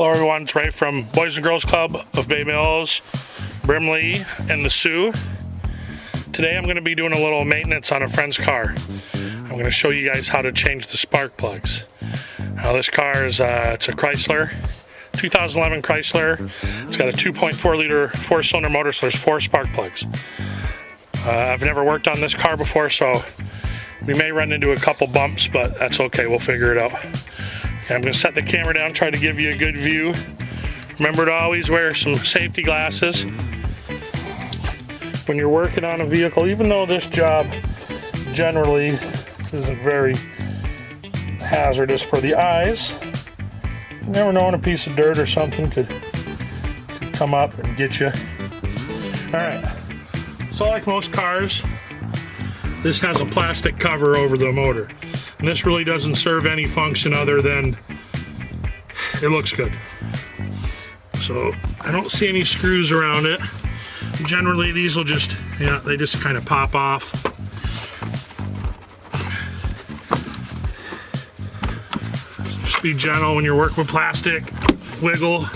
Hello everyone, it's Rafe from Boys and Girls Club of Bay Mills, Brimley, and the Sioux. Today I'm going to be doing a little maintenance on a friend's car. I'm going to show you guys how to change the spark plugs. Now this car is it's a Chrysler, 2011 Chrysler. It's got a 2.4 liter 4-cylinder motor, so there's 4 spark plugs. I've never worked on this car before, so we may run into a couple bumps, but that's okay, we'll figure it out. Okay, I'm going to set the camera down, try to give you a good view. Remember to always wear some safety glasses when you're working on a vehicle, even though this job generally isn't very hazardous for the eyes. You never know when a piece of dirt or something could come up and get you. Alright, so like most cars, this has a plastic cover over the motor. And this really doesn't serve any function other than it looks good. So I don't see any screws around it. Generally these will just, they just kind of pop off. Just be gentle when you're working with plastic. Wiggle.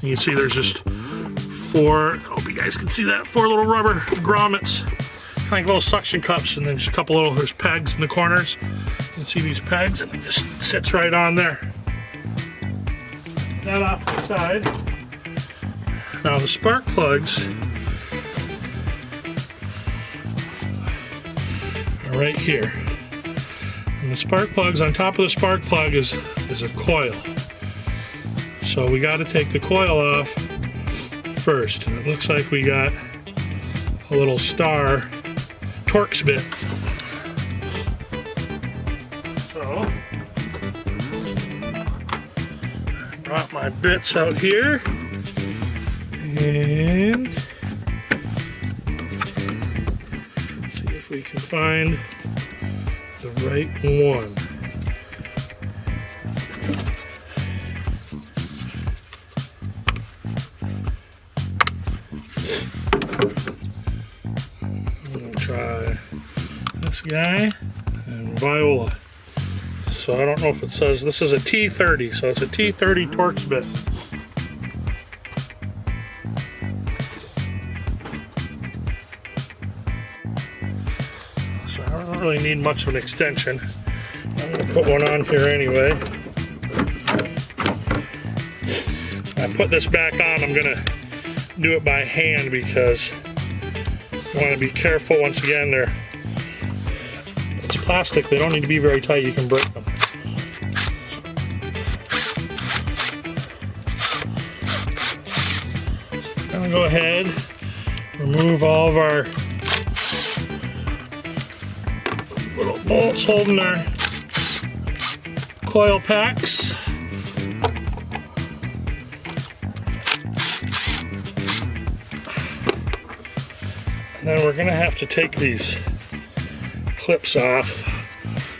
You can see there's just 4, I hope you guys can see that, 4 little rubber grommets. Like little suction cups, and then just a couple little, there's pegs in the corners. You can see these pegs, and it just sits right on there. That off to the side. Now the spark plugs are right here. And the spark plugs, on top of the spark plug is a coil. So we got to take the coil off first. And it looks like we got a little star Torx bit. So, brought my bits out here, and see if we can find the right one. Try this guy and Viola. So I don't know if it says, this is a T30, so it's a T30 Torx bit. So I don't really need much of an extension. I'm going to put one on here anyway. I put this back on, I'm going to do it by hand because you want to be careful. Once again, it's plastic, they don't need to be very tight, you can break them. I'm going to go ahead, remove all of our little bolts holding our coil packs. And then we're going to have to take these clips off.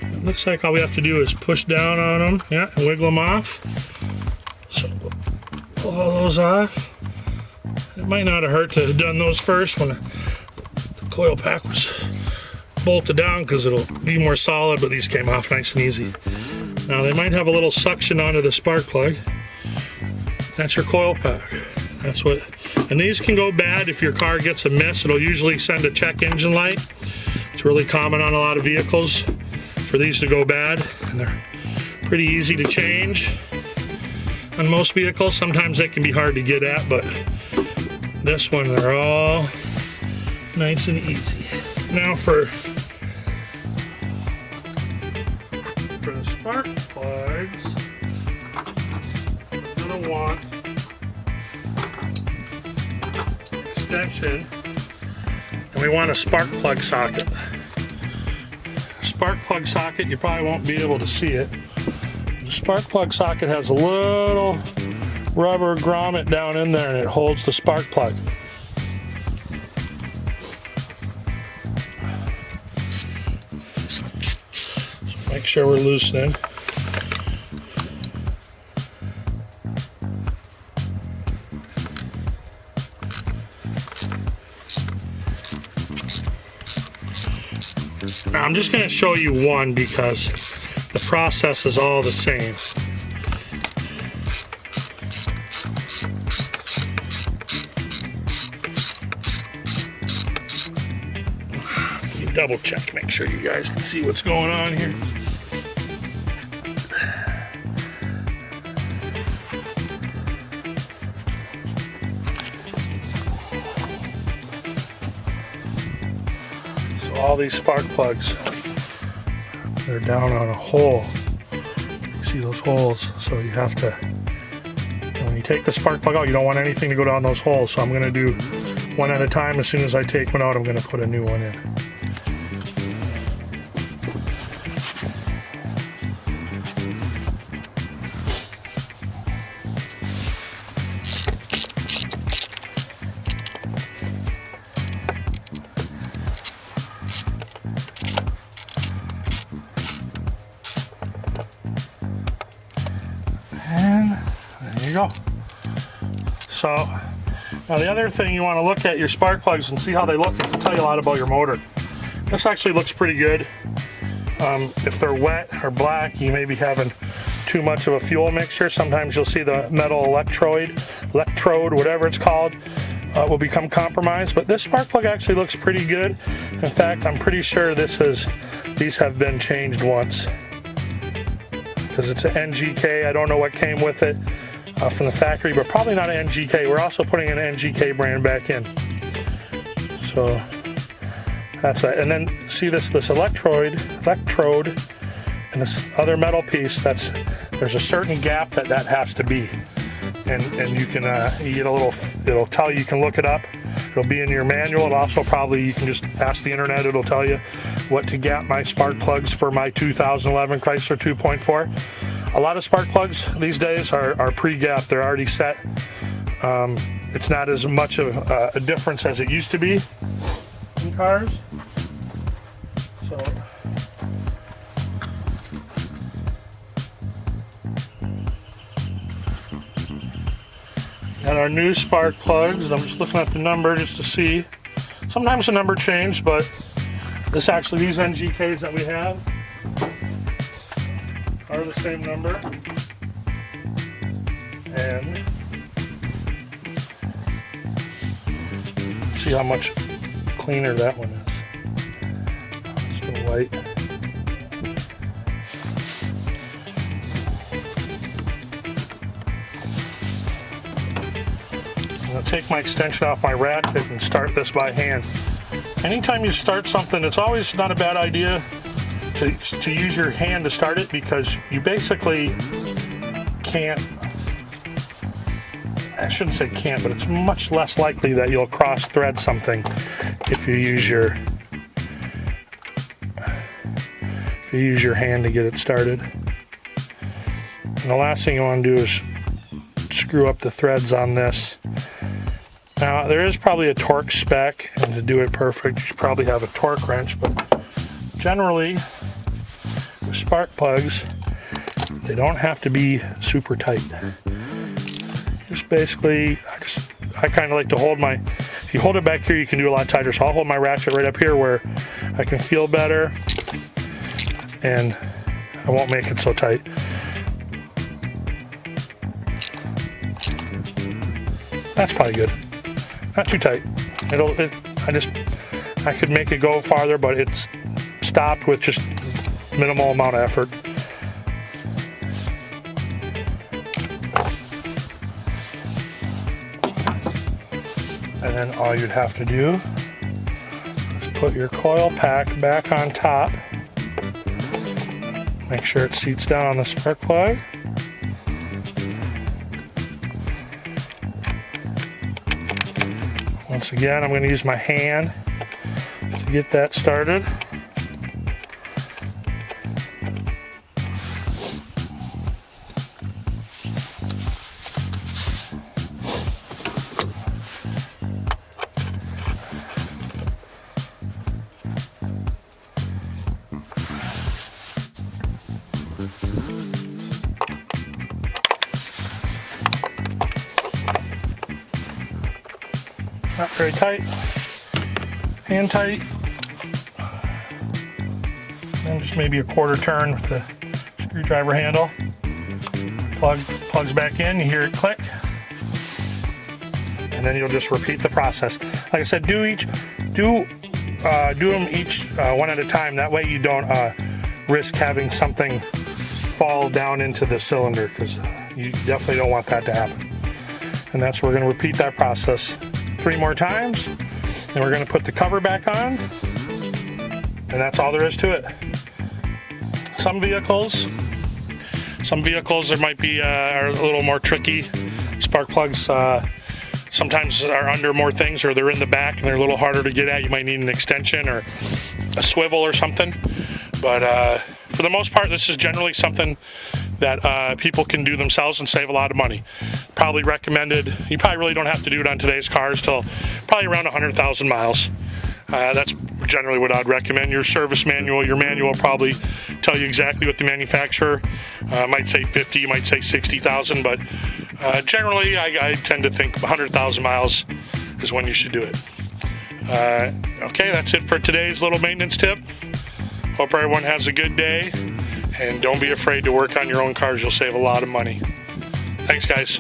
It looks like all we have to do is push down on them, and wiggle them off. So pull all those off. It might not have hurt to have done those first when the coil pack was bolted down because it'll be more solid, but these came off nice and easy. Now they might have a little suction onto the spark plug. That's your coil pack. That's what. And these can go bad if your car gets a miss. It'll usually send a check engine light. It's really common on a lot of vehicles for these to go bad, and they're pretty easy to change on most vehicles. Sometimes they can be hard to get at, but this one, they're all nice and easy. Now for the spark plugs, we're going to want extension, and we want a spark plug socket. Spark plug socket, you probably won't be able to see it. The spark plug socket has a little rubber grommet down in there, and it holds the spark plug. So make sure we're loosening. Now I'm just going to show you one because the process is all the same. You double check, make sure you guys can see what's going on here. So all these spark plugs, they're down on a hole. You see those holes, so you have to, when you take the spark plug out, you don't want anything to go down those holes. So I'm going to do one at a time. As soon as I take one out, I'm going to put a new one in. Go. So now the other thing, you want to look at your spark plugs and see how they look. It can tell you a lot about your motor. This actually looks pretty good. If they're wet or black, you may be having too much of a fuel mixture. Sometimes you'll see the metal electrode, whatever it's called, will become compromised. But this spark plug actually looks pretty good. In fact, I'm pretty sure these have been changed once, because it's an NGK. I don't know what came with it from the factory, but probably not an NGK. We're also putting an NGK brand back in. So that's that. And then see this electrode and this other metal piece, there's a certain gap that has to be. And you can you get a little, it'll tell you, you can look it up. It'll be in your manual. And also probably you can just ask the internet. It'll tell you what to gap my spark plugs for my 2011 Chrysler 2.4. A lot of spark plugs these days are pre-gapped. They're already set. It's not as much of a difference as it used to be in cars. So got our new spark plugs, and I'm just looking at the number just to see. Sometimes the number changed, but these NGKs that we have are the same number. And see how much cleaner that one is. It's a white. I'm going to take my extension off my ratchet and start this by hand. Anytime you start something, it's always not a bad idea to use your hand to start it, because you basically can't, I shouldn't say can't, but it's much less likely that you'll cross thread something if you use your hand to get it started. And the last thing you want to do is screw up the threads on this. Now there is probably a torque spec, and to do it perfect you should probably have a torque wrench, but generally with spark plugs they don't have to be super tight. Just basically, I kind of like to hold my, if you hold it back here you can do a lot tighter, so I'll hold my ratchet right up here where I can feel better and I won't make it so tight. That's probably good. Not too tight. I could make it go farther, but it's stopped with just minimal amount of effort. And then all you'd have to do is put your coil pack back on top. Make sure it seats down on the spark plug. Once again, I'm going to use my hand to get that started. Not very tight, hand tight, and just maybe a quarter turn with the screwdriver handle. Plugs back in, you hear it click. And then you'll just repeat the process. Like I said, do them each one at a time. That way you don't risk having something fall down into the cylinder, because you definitely don't want that to happen. And that's we're going to repeat that process 3 more times. Then we're going to put the cover back on, and that's all there is to it. Some vehicles there might be are a little more tricky. Spark plugs sometimes are under more things, or they're in the back and they're a little harder to get at. You might need an extension or a swivel or something. But for the most part, this is generally something that people can do themselves and save a lot of money. Probably recommended. You probably really don't have to do it on today's cars till probably around 100,000 miles. That's generally what I'd recommend. Your service manual, your manual will probably tell you exactly what the manufacturer might say 50, you might say 60,000, but generally I tend to think 100,000 miles is when you should do it. Okay, that's it for today's little maintenance tip. Hope everyone has a good day, and don't be afraid to work on your own cars. You'll save a lot of money. Thanks, guys.